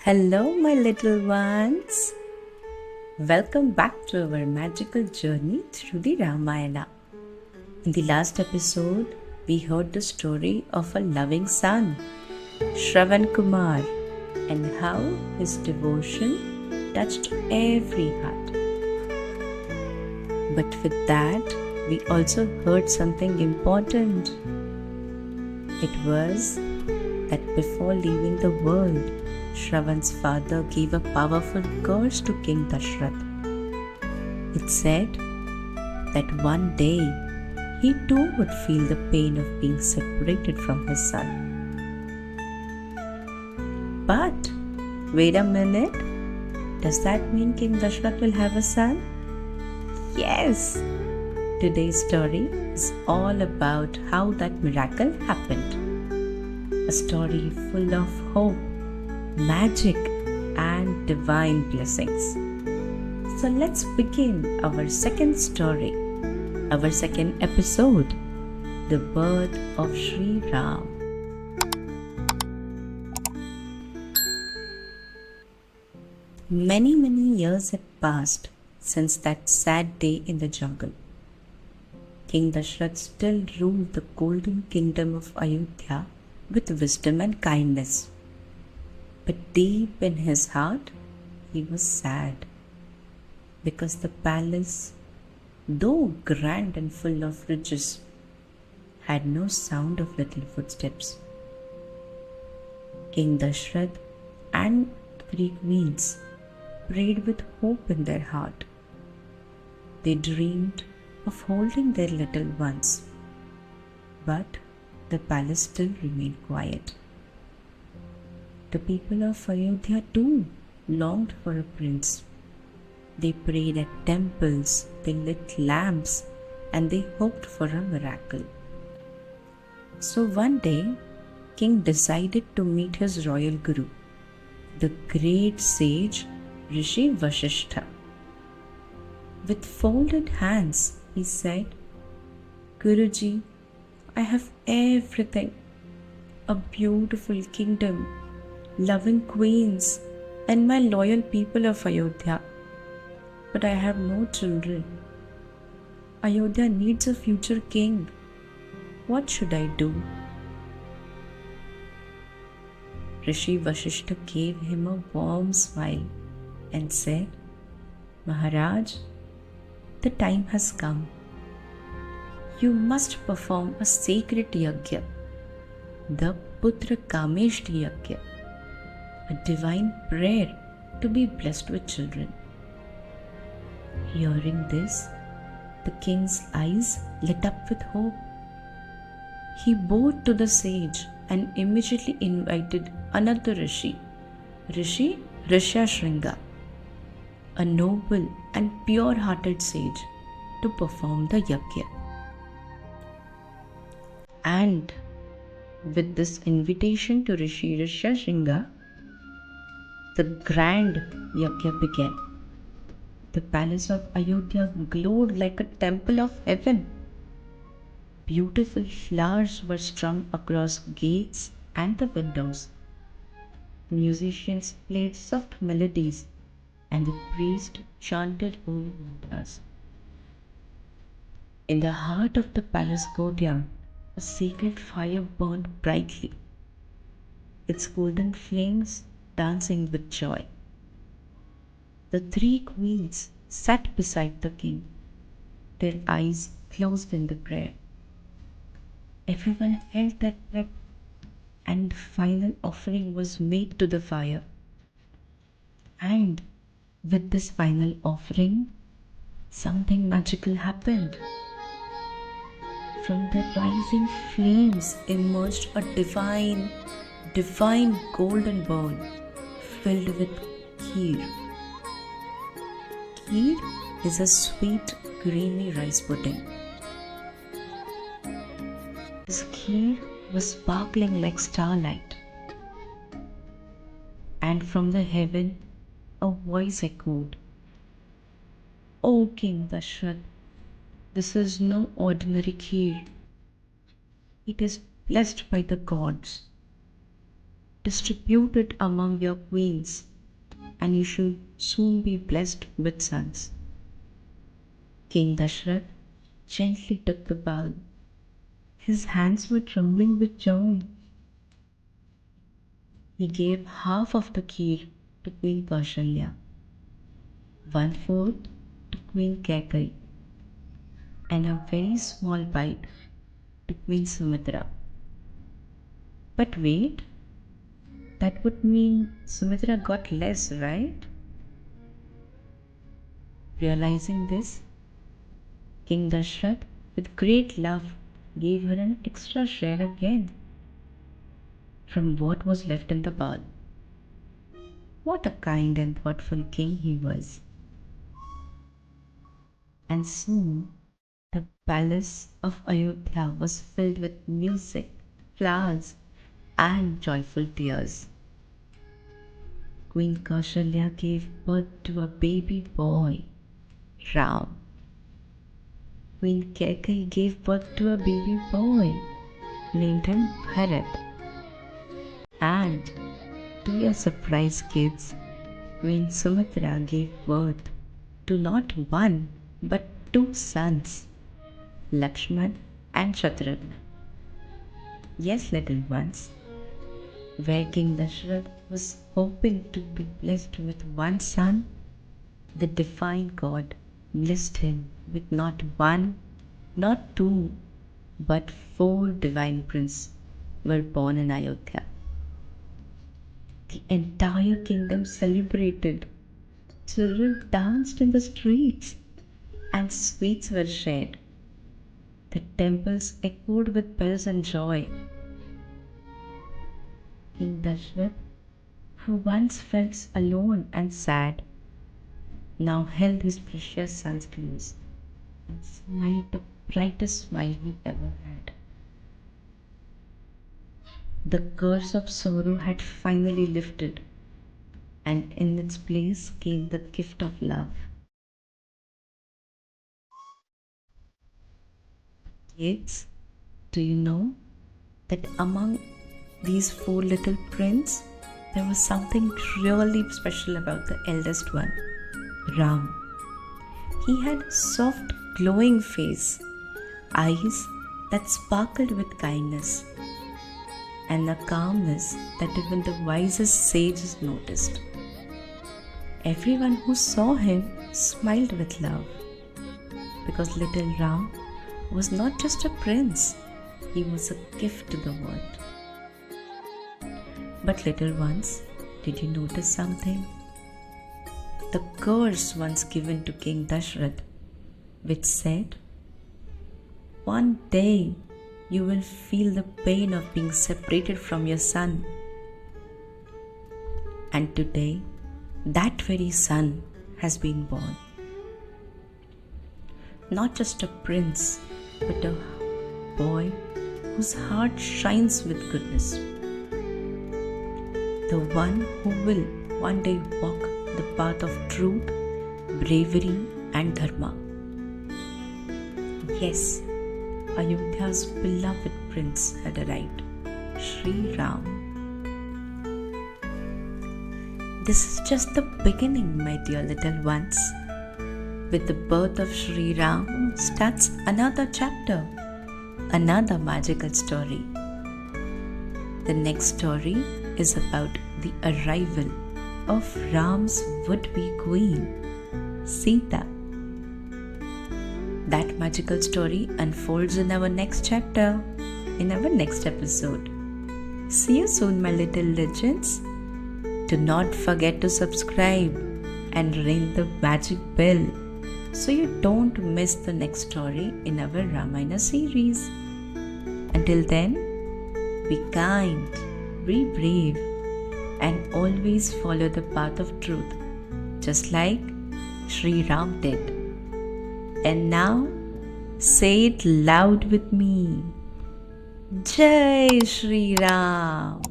Hello, my little ones. Welcome back to our magical journey through the Ramayana. In the last episode, we heard the story of a loving son, Shravan Kumar, and how his devotion touched every heart. But with that, we also heard something important. It was that before leaving the world, Shravan's father gave a powerful curse to King Dasharatha. It said that one day he too would feel the pain of being separated from his son. But wait a minute, does that mean King Dasharatha will have a son? Yes! Today's story is all about how that miracle happened. A story full of hope, magic, and divine blessings. So let's begin our second story, our second episode, the birth of Shri Ram. Many years had passed since that sad day in the jungle. King Dasharatha still ruled the golden kingdom of Ayodhya with wisdom and kindness. But deep in his heart, he was sad because the palace, though grand and full of riches, had no sound of little footsteps. King Dasharatha and the three queens prayed with hope in their heart. They dreamed of holding their little ones, but the palace still remained quiet. The people of Ayodhya too longed for a prince. They prayed at temples, they lit lamps, and they hoped for a miracle. So one day, King decided to meet his royal guru, the great sage Rishi Vasishtha. With folded hands, he said, "Guruji, I have everything, a beautiful kingdom, loving queens, and my loyal people of Ayodhya. But I have no children. Ayodhya needs a future king. What should I do?" Rishi Vasishtha gave him a warm smile and said, "Maharaj, the time has come. You must perform a sacred yagna, the Putra Kameshti Yagna, a divine prayer to be blessed with children." Hearing this, the king's eyes lit up with hope. He bowed to the sage and immediately invited another Rishi, Rishi Rishyashringa, a noble and pure-hearted sage, to perform the yagna. And with this invitation to Rishi Rishyashringa, the grand yagna began. The palace of Ayodhya glowed like a temple of heaven. Beautiful flowers were strung across gates and the windows. Musicians played soft melodies and the priest chanted holy mantras. In the heart of the palace courtyard, a sacred fire burned brightly, its golden flames dancing with joy. The three queens sat beside the king, their eyes closed in the prayer. Everyone held their breath, and the final offering was made to the fire. And with this final offering, something magical happened. From the rising flames emerged a divine golden bowl filled with kheer. Kheer is a sweet, creamy rice pudding. This kheer was sparkling like starlight. And from the heaven, a voice echoed, "O King Dasharatha, this is no ordinary kheer. It is blessed by the gods. distribute it among your queens, and you should soon be blessed with sons. King Dasharatha gently took the bowl. His hands were trembling with joy. He gave half of the kheer to Queen Kaushalya, one-fourth to Queen Kaikeyi, and a very small bite to Queen Sumitra. But wait, that would mean Sumitra got less, right? Realizing this, King Dasharatha, with great love, gave her an extra share again from what was left in the bowl. What a kind and thoughtful king he was. And soon the palace of Ayodhya was filled with music, flowers, and joyful tears. Queen Kaushalya gave birth to a baby boy, Ram. Queen Kaikeyi gave birth to a baby boy, named him Bharat. And to your surprise, kids, Queen Sumitra gave birth to not one but two sons, Lakshman and Shatrugna. Yes, little ones, where King Dasharatha was hoping to be blessed with one son, the divine God blessed him with not one, not two, but four divine princes were born in Ayodhya. The entire kingdom celebrated. Children danced in the streets and sweets were shared. The temples echoed with bells and joy. King Dasharatha, who once felt alone and sad, now held his precious son's close and smiled the brightest smile he ever had. The curse of sorrow had finally lifted, and in its place came the gift of love. Kids, do you know that among these four little princes, there was something really special about the eldest one, Ram. He had a soft, glowing face, eyes that sparkled with kindness, and a calmness that even the wisest sages noticed. Everyone who saw him smiled with love, because little Ram was not just a prince, he was a gift to the world. But little ones, did you notice something? The curse once given to King Dasharatha, which said, "One day you will feel the pain of being separated from your son." And today, that very son has been born. Not just a prince, but a boy whose heart shines with goodness. The one who will one day walk the path of truth, bravery, and dharma. Yes, Ayodhya's beloved prince had arrived, Shri Ram. This is just the beginning, my dear little ones. With the birth of Shri Ram starts another chapter, another magical story. The next story is about the arrival of Ram's would-be queen, Sita. That magical story unfolds in our next chapter, in our next episode. See you soon, my little legends. Do not forget to subscribe and ring the magic bell so you don't miss the next story in our Ramayana series. Until then, be kind, be brave, and always follow the path of truth, just like Shri Ram did. And now, say it loud with me. Jai Shri Ram.